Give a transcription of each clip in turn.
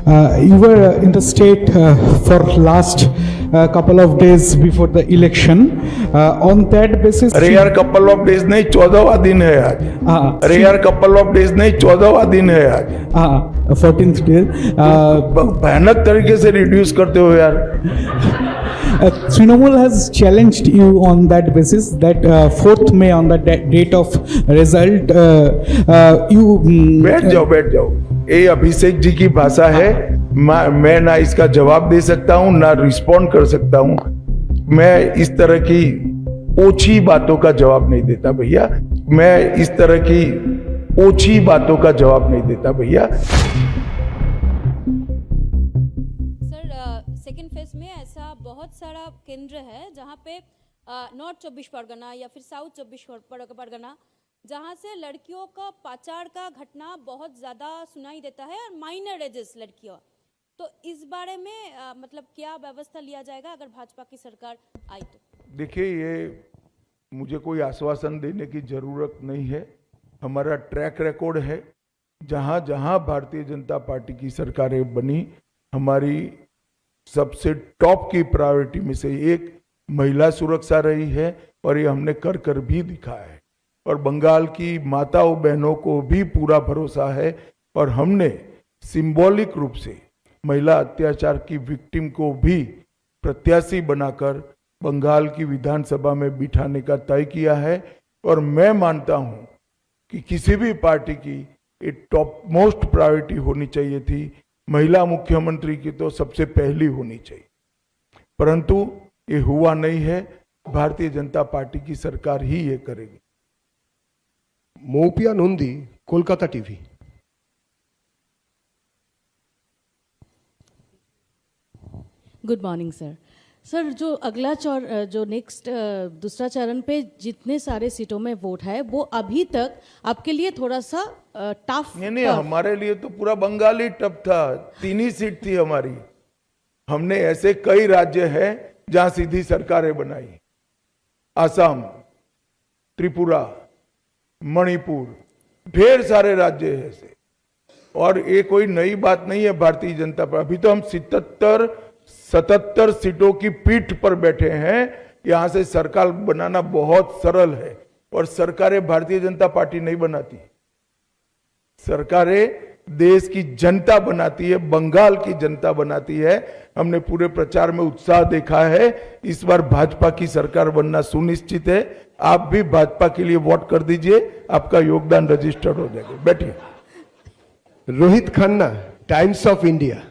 You were in the state for last couple of days before the election. On that basis, अरे यार couple of days नहीं 14वां दिन है आज। अरे यार कपल ऑफ डेज नहीं 14वां दिन है आज। 14th day. भयानक तरीके से रिड्यूस करते हो यार। Trinamool has challenged you on that basis that 4th May on the date of result you बैठ जाओ। ये अभिषेक जी की भाषा है। मैं ना इसका जवाब दे सकता हूँ ना रिस्पॉन्ड कर सकता हूँ। मैं इस तरह की ओछी बातों का जवाब नहीं देता भैया। मैं इस तरह की ओछी बातों का जवाब नहीं देता भैया। सेकेंड फेज में ऐसा बहुत सारा केंद्र है जहाँ पे नॉर्थ 24 परगना या फिर साउथ 24 परगना जहाँ से लड़कियों का पाचार का घटना बहुत ज़्यादा सुनाई देता है और माइनर एजेस लड़कियों। तो इस बारे में मतलब क्या व्यवस्था लिया जाएगा अगर भाजपा की सरकार आई तो? देखिए, ये मुझे कोई आश्वासन देने की जरूरत नहीं है। हमारा ट्रैक रिकॉर्ड है। जहाँ जहाँ भारतीय जनता पार्टी की सरकारें बनी, हमारी सबसे टॉप की प्रायोरिटी में से एक महिला सुरक्षा रही है और ये हमने कर कर भी दिखाया है। और बंगाल की माताओं बहनों को भी पूरा भरोसा है और हमने सिंबॉलिक रूप से महिला अत्याचार की विक्टिम को भी प्रत्याशी बनाकर बंगाल की विधानसभा में बिठाने का तय किया है। और मैं मानता हूं कि किसी भी पार्टी की एक टॉप मोस्ट प्रायोरिटी होनी चाहिए थी। महिला मुख्यमंत्री की तो सबसे पहली होनी चाहिए, परंतु ये हुआ नहीं है। भारतीय जनता पार्टी की सरकार ही ये करेगी। Moupia Nandi, Kolkata TV. Good morning sir. Sir, जो अगला जो नेक्स्ट दूसरा चरण पे जितने सारे सीटों में वोट है वो अभी तक आपके लिए थोड़ा सा टफ? नहीं, हमारे लिए तो पूरा बंगाल ही टफ था। 3 ही सीट थी हमारी। हमने ऐसे कई राज्य हैं जहां सीधी सरकारें बनाई। असम, त्रिपुरा, मणिपुर, ढेर सारे राज्य है ऐसे। और ये कोई नई बात नहीं है भारतीय जनता पार्टी। अभी तो हम 77 सीटों की पीठ पर बैठे हैं। यहां से सरकार बनाना बहुत सरल है। और सरकारें भारतीय जनता पार्टी नहीं बनाती, सरकारें देश की जनता बनाती है, बंगाल की जनता बनाती है। हमने पूरे प्रचार में उत्साह देखा है। इस बार भाजपा की सरकार बनना सुनिश्चित है। आप भी भाजपा के लिए वोट कर दीजिए, आपका योगदान रजिस्टर्ड हो जाएगा। बैठिए। Rohit Khanna, times of India.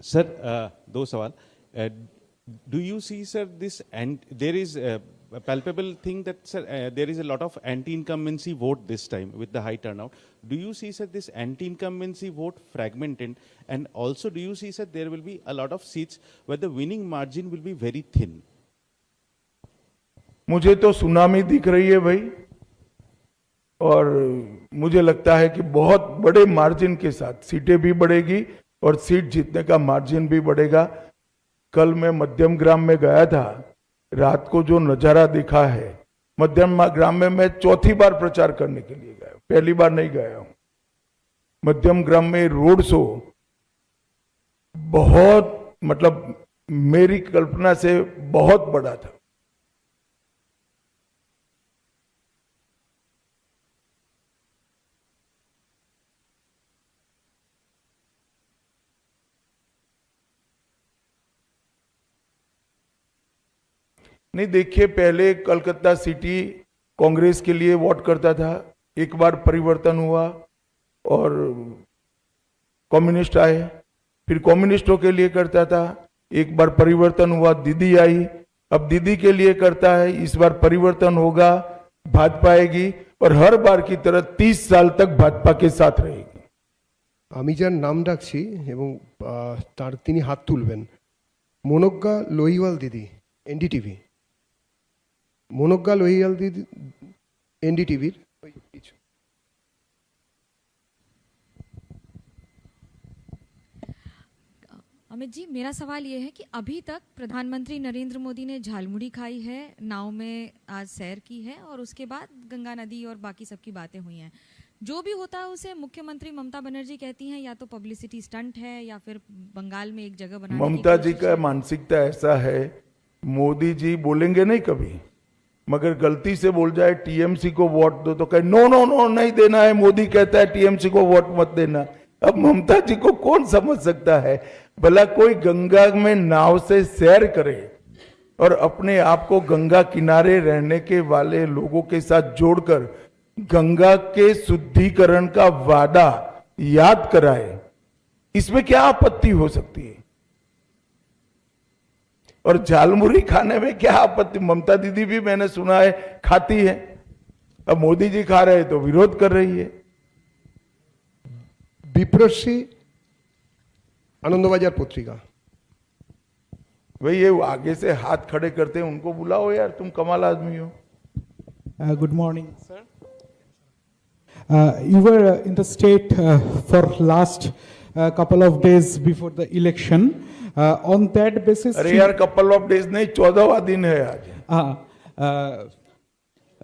Sir, दो सवाल। Do you see, sir, this, and there is a palpable thing that, sir, there is a lot of anti-incumbency vote this time with the high turnout. Do you see, sir, this anti-incumbency vote fragmented? And also, do you see, sir, there will be a lot of seats where the winning margin will be very thin? मुझे तो tsunami दिख रही है भाई। और मुझे लगता है कि बहुत बड़े मार्जिन के साथ सीटें भी बढ़ेगी और सीट जीतने का मार्जिन भी बढ़ेगा। कल मैं मध्यम ग्राम में गया था। रात को जो नजारा दिखा है मध्यम ग्राम में, मैं चौथी बार प्रचार करने के लिए गया, पहली बार नहीं गया हूं। मध्यम ग्राम में रोड शो बहुत, मतलब मेरी कल्पना से बहुत बड़ा था। नहीं, देखिए, पहले कलकत्ता सिटी कांग्रेस के लिए वोट करता था। एक बार परिवर्तन हुआ और कम्युनिस्ट आए, फिर कम्युनिस्टों के लिए करता था। एक बार परिवर्तन हुआ, दीदी आई, अब दीदी के लिए करता है। इस बार परिवर्तन होगा, भाजपा आएगी और हर बार की तरह 30 साल तक भाजपा के साथ रहेगी। আমি যার নাম ডাকছি এবং তার তিনি হাত তুলবেন। মনোজ্ঞা লোহিওয়াল দিদি, এনডিটিভি। মনোজ্ঞা লোহিয়াল দিদি, এনডিটিভির। अमित जी, मेरा सवाल ये है कि अभी तक प्रधानमंत्री नरेंद्र मोदी ने झालमुड़ी खाई है, नाव में आज सैर की है और उसके बाद गंगा नदी और बाकी सबकी बातें हुई हैं। जो भी होता है उसे मुख्यमंत्री ममता बनर्जी कहती हैं या तो पब्लिसिटी स्टंट है या फिर बंगाल में एक जगह बनाने की ममता जी कोशिश का है। मानसिकता ऐसा है, मोदी जी बोलेंगे नहीं कभी, मगर गलती से बोल जाए टीएमसी को वोट दो तो कहे नो नो नो नहीं देना है, मोदी कहता है टीएमसी को वोट मत देना। अब ममता जी को कौन समझ सकता है? भला कोई गंगा में नाव से सैर करे और अपने आप को गंगा किनारे रहने के वाले लोगों के साथ जोड़कर गंगा के शुद्धिकरण का वादा याद कराए, इसमें क्या आपत्ति हो सकती है? और झालमुरी खाने में क्या आपत्ति? ममता दीदी भी मैंने सुना है खाती है, अब मोदी जी खा रहे हैं तो विरोध कर रही है। বিপ্রশ্রী आनंदबाजार पत्रिका। भाई ये आगे से हाथ खड़े करते हैं, उनको बुलाओ यार, तुम कमाल आदमी हो। Good morning, sir. You were in the state for last couple of days before the election. On that basis, अरे यार कपल ऑफ डेज नहीं, 14वां दिन है आज।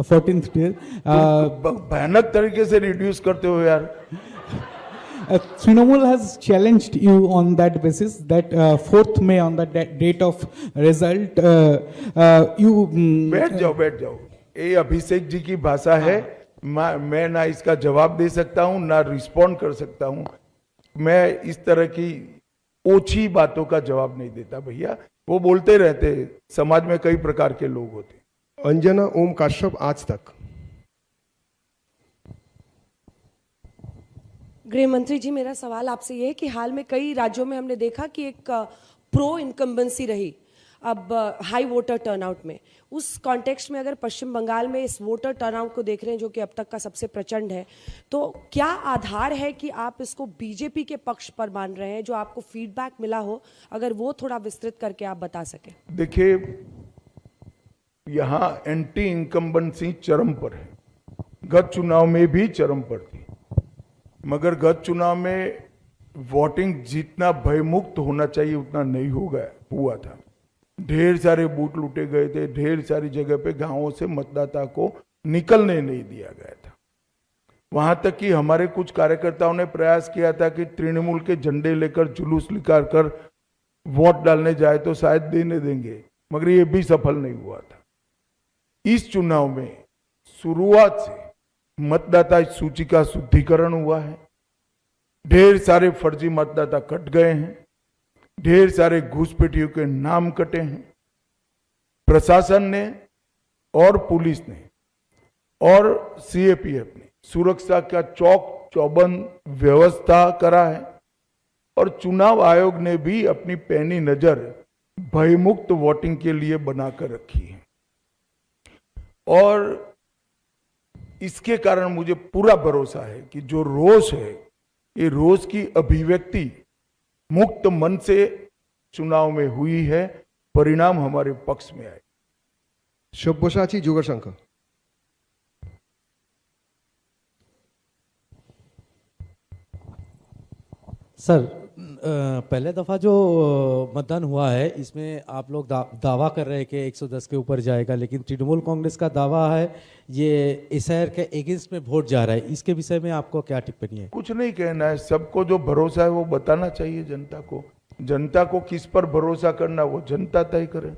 14th day. भयानक तरीके से रिड्यूस करते हो यार। Trinamool has challenged you on that basis that 4th May on the date of result you बैठ जाओ। ये अभिषेक जी की भाषा है, मैं ना इसका जवाब दे सकता हूं ना रिस्पॉन्ड कर सकता हूं। मैं इस तरह की ओछी बातों का जवाब नहीं देता भैया, वो बोलते रहते, समाज में कई प्रकार के लोग होते। अंजना ओम काश्यप आज तक। गृह मंत्री जी, मेरा सवाल आपसे ये है कि हाल में कई राज्यों में हमने देखा कि एक प्रो इनकम्बेंसी रही अब हाई वोटर टर्नआउट में। उस कॉन्टेक्स्ट में अगर पश्चिम बंगाल में इस वोटर टर्नआउट को देख रहे हैं जो कि अब तक का सबसे प्रचंड है, तो क्या आधार है कि आप इसको बीजेपी के पक्ष पर मान रहे हैं? जो आपको फीडबैक मिला हो, अगर वो थोड़ा विस्तृत करके आप बता सकें। देखिए, यहां एंटी इनकम्बेंसी चरम पर है, गत चुनाव में भी चरम पर थी, मगर गत चुनाव में वोटिंग जितना भयमुक्त होना चाहिए उतना नहीं हुआ था। ढेर सारे बूथ लूटे गए थे, ढेर सारी जगह पे गांवों से मतदाता को निकलने नहीं दिया गया था। वहां तक कि हमारे कुछ कार्यकर्ताओं ने प्रयास किया था कि तृणमूल के झंडे लेकर जुलूस निकाल कर वोट डालने जाए तो शायद देने देंगे, मगर ये भी सफल नहीं हुआ था। इस चुनाव में शुरुआत से मतदाता सूची का शुद्धिकरण हुआ है, ढेर सारे फर्जी मतदाता कट गए हैं, ढेर सारे घुसपैठियों के नाम कटे हैं। प्रशासन ने और पुलिस ने और सीएपीएफ ने सुरक्षा का चौक चौबंद व्यवस्था करा है और चुनाव आयोग ने भी अपनी पैनी नजर भयमुक्त वोटिंग के लिए बनाकर रखी है। और इसके कारण मुझे पूरा भरोसा है कि जो रोष है, ये रोष की अभिव्यक्ति मुक्त मन से चुनाव में हुई है, परिणाम हमारे पक्ष में आए। सब्यसाची जोगसंख। सर, पहले दफ़ा जो मतदान हुआ है इसमें आप लोग दावा कर रहे हैं कि 110 के ऊपर जाएगा, लेकिन तृणमूल कांग्रेस का दावा है ये एसआईआर के अगेंस्ट में वोट जा रहा है। इसके विषय में आपको क्या टिप्पणी है? कुछ नहीं कहना है, सबको जो भरोसा है वो बताना चाहिए जनता को। जनता को किस पर भरोसा करना वो जनता तय करे।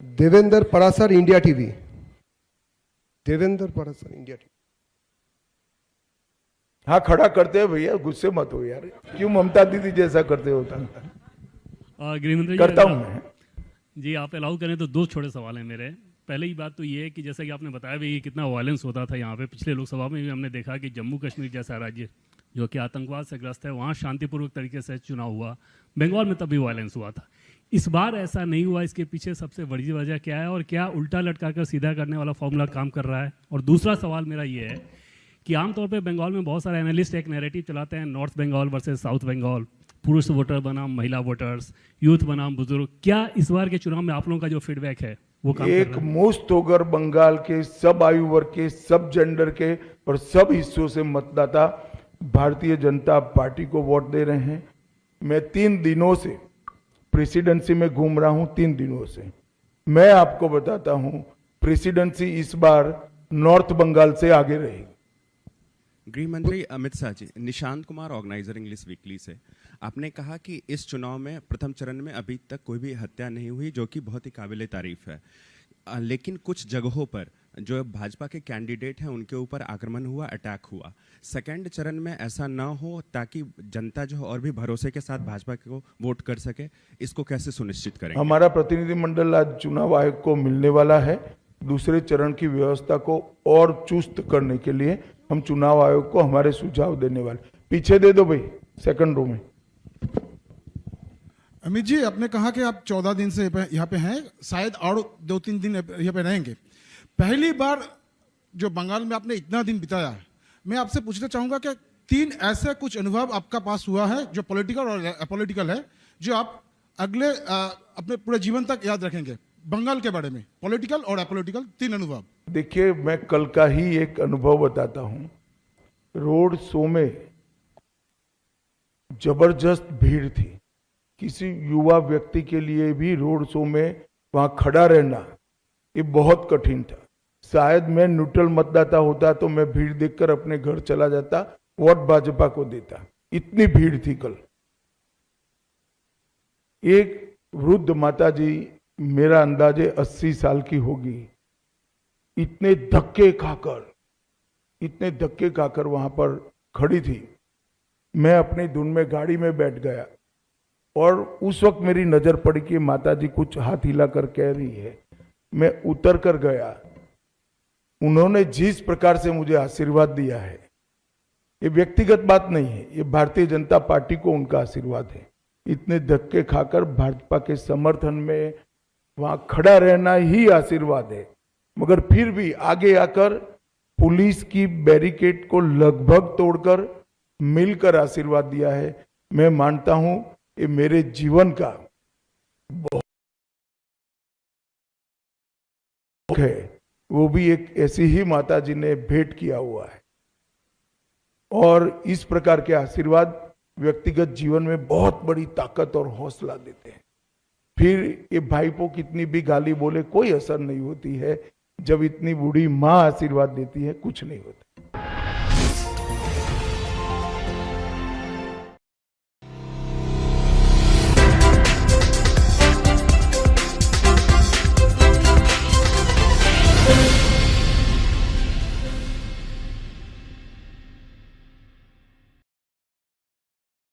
Devendra Parashar India TV. Devendra Parashar India TV. हाँ, खड़ा करते हैं भैया, गुस्से मत हो यार, क्यों ममता दीदी जैसा करते होता? गृहमंत्री करता हूं मैं जी, आप अलाउ करें तो दो छोटे सवाल हैं मेरे। पहले ही बात तो ये है कि जैसा कि आपने बताया भी कितना वायलेंस होता था यहाँ पे, पिछले लोकसभा में भी हमने देखा कि जम्मू कश्मीर जैसा राज्य जो कि आतंकवाद से ग्रस्त है, वहाँ शांतिपूर्वक तरीके से चुनाव हुआ। बंगाल में तब भी वायलेंस हुआ था, इस बार ऐसा नहीं हुआ। इसके पीछे सबसे बड़ी वजह क्या है और क्या उल्टा लटका कर सीधा करने वाला फॉर्मूला काम कर रहा है? और दूसरा सवाल मेरा ये है कि आमतौर पे बंगाल में बहुत सारे एनालिस्ट एक नैरेटिव चलाते हैं, north Bengal versus south Bengal, पुरुष वोटर बनाम महिला वोटर्स, यूथ बनाम बुजुर्ग। क्या इस बार के चुनाव में आप लोगों का जो फीडबैक है वो काम एक कर रहा है? मुश्त होकर बंगाल के सब आयु वर्ग के, सब जेंडर के और सब हिस्सों से मतदाता भारतीय जनता पार्टी को वोट दे रहे हैं। मैं 3 दिनों से प्रेसिडेंसी में घूम रहा हूं, 3 दिनों से। मैं आपको बताता हूं, प्रेसिडेंसी इस बार नॉर्थ बंगाल से आगे रहेगी। गृह मंत्री Amit Shah ji, Nishant Kumar, organiser English weekly से। आपने कहा कि इस चुनाव में प्रथम चरण में अभी तक कोई भी हत्या नहीं हुई, जो कि बहुत ही काबिले तारीफ है। लेकिन कुछ जगहों पर जो भाजपा के कैंडिडेट हैं उनके ऊपर आक्रमण हुआ, अटैक हुआ। सेकंड चरण में ऐसा ना हो ताकि जनता जो और भी भरोसे के साथ भाजपा को वोट कर सके, इसको कैसे सुनिश्चित करेंगे? हमारा प्रतिनिधिमंडल आज चुनाव आयोग को मिलने वाला है। दूसरे चरण की व्यवस्था को और चुस्त करने के लिए हम चुनाव आयोग को हमारे सुझाव देने वाले। पीछे दे दो भाई, सेकंड रो में। अमित जी, आपने कहा कि आप 14 दिन से यहाँ पे हैं, शायद और 2-3 दिन यहाँ पे रहेंगे। पहली बार जो बंगाल में आपने इतना दिन बिताया है, मैं आपसे पूछना चाहूंगा कि 3 ऐसे कुछ अनुभव आपका पास हुआ है जो पॉलिटिकल और अपॉलिटिकल है, जो आप अगले अपने पूरे जीवन तक याद रखेंगे बंगाल के बारे में, पॉलिटिकल और अपॉलिटिकल 3 अनुभव। देखिए, मैं कल का ही एक अनुभव बताता हूं। रोड शो में जबरदस्त भीड़ थी। किसी युवा व्यक्ति के लिए भी रोड शो में वहां खड़ा रहना ये बहुत कठिन था। शायद मैं न्यूट्रल मतदाता होता तो मैं भीड़ देखकर अपने घर चला जाता, वोट भाजपा को देता। इतनी भीड़ थी कल। एक वृद्ध माता जी, मेरा अंदाजे 80 साल की होगी, इतने धक्के खाकर वहां पर खड़ी थी। मैं अपनी धुन में गाड़ी में बैठ गया और उस वक्त मेरी नजर पड़ी कि माता जी कुछ हाथ हिलाकर कह रही है। मैं उतर कर गया। उन्होंने जिस प्रकार से मुझे आशीर्वाद दिया है, ये व्यक्तिगत बात नहीं है, ये भारतीय जनता पार्टी को उनका आशीर्वाद है। इतने धक्के खाकर भाजपा के समर्थन में वहां खड़ा रहना ही आशीर्वाद है। मगर फिर भी आगे आकर पुलिस की बैरिकेड को लगभग तोड़कर मिलकर आशीर्वाद दिया है। मैं मानता हूं ये मेरे जीवन का बहुत है। वो भी एक ऐसी ही माता जी ने भेंट किया हुआ है। और इस प्रकार के आशीर्वाद व्यक्तिगत जीवन में बहुत बड़ी ताकत और हौसला देते हैं। फिर ये भाईपो कितनी भी गाली बोले कोई असर नहीं होती है। जब इतनी बूढ़ी माँ आशीर्वाद देती है कुछ नहीं होता।